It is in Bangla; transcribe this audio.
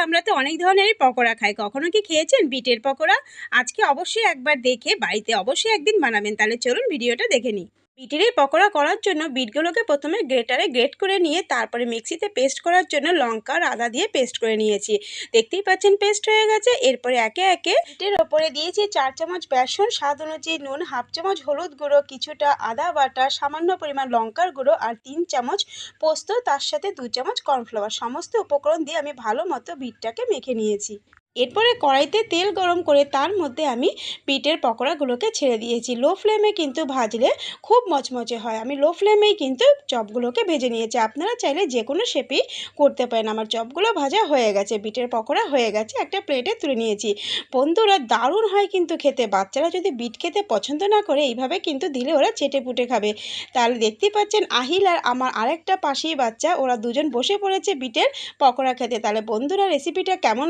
আমরা তো অনেক ধরনেরই পকোড়া খাই। কখনো কি খেয়েছেন বিটের পকোড়া? আজকে অবশ্যই একবার দেখে বাড়িতে অবশ্যই একদিন বানাবেন। তাহলে চলুন ভিডিওটা দেখে নিই। বিটের এই পকোড়া করার জন্য বিটগুলোকে প্রথমে গ্রেটারে গ্রেট করে নিয়ে তারপরে মিক্সিতে পেস্ট করার জন্য লঙ্কা আর আদা দিয়ে পেস্ট করে নিয়েছি। দেখতেই পাচ্ছেন পেস্ট হয়ে গেছে। এরপরে একে একে বিটের ওপরে দিয়েছি 4 চামচ বেসন, স্বাদ অনুযায়ী নুন, হাফ চামচ হলুদ গুঁড়ো, কিছুটা আদা বাটা, সামান্য পরিমাণ লঙ্কার গুঁড়ো আর 3 চামচ পোস্ত, তার সাথে 2 চামচ কর্নফ্লাওয়ার। সমস্ত উপকরণ দিয়ে আমি ভালো মতো বিটটাকে মেখে নিয়েছি। এরপরে কড়াইতে তেল গরম করে তার মধ্যে আমি বিটের পকোড়াগুলোকে ছেড়ে দিয়েছি। লো ফ্লেমে কিন্তু ভাজলে খুব মচমচে হয়। আমি লো ফ্লেমেই কিন্তু চপগুলোকে ভেজে নিয়েছি। আপনারা চাইলে যে কোনো শেপেই করতে পারেন। আমার চপগুলো ভাজা হয়ে গেছে, বিটের পকোড়া হয়ে গেছে, একটা প্লেটে তুলে নিয়েছি। বন্ধুরা দারুণ হয় কিন্তু খেতে। বাচ্চারা যদি বিট খেতে পছন্দ না করে এইভাবে কিন্তু দিলে ওরা চেটেপুটে খাবে। তাহলে দেখতেই পাচ্ছেন আহিল আর আমার আরেকটা পাশেই বাচ্চা, ওরা দুজন বসে পড়েছে বিটের পকোড়া খেতে। তাহলে বন্ধুরা রেসিপিটা কেমন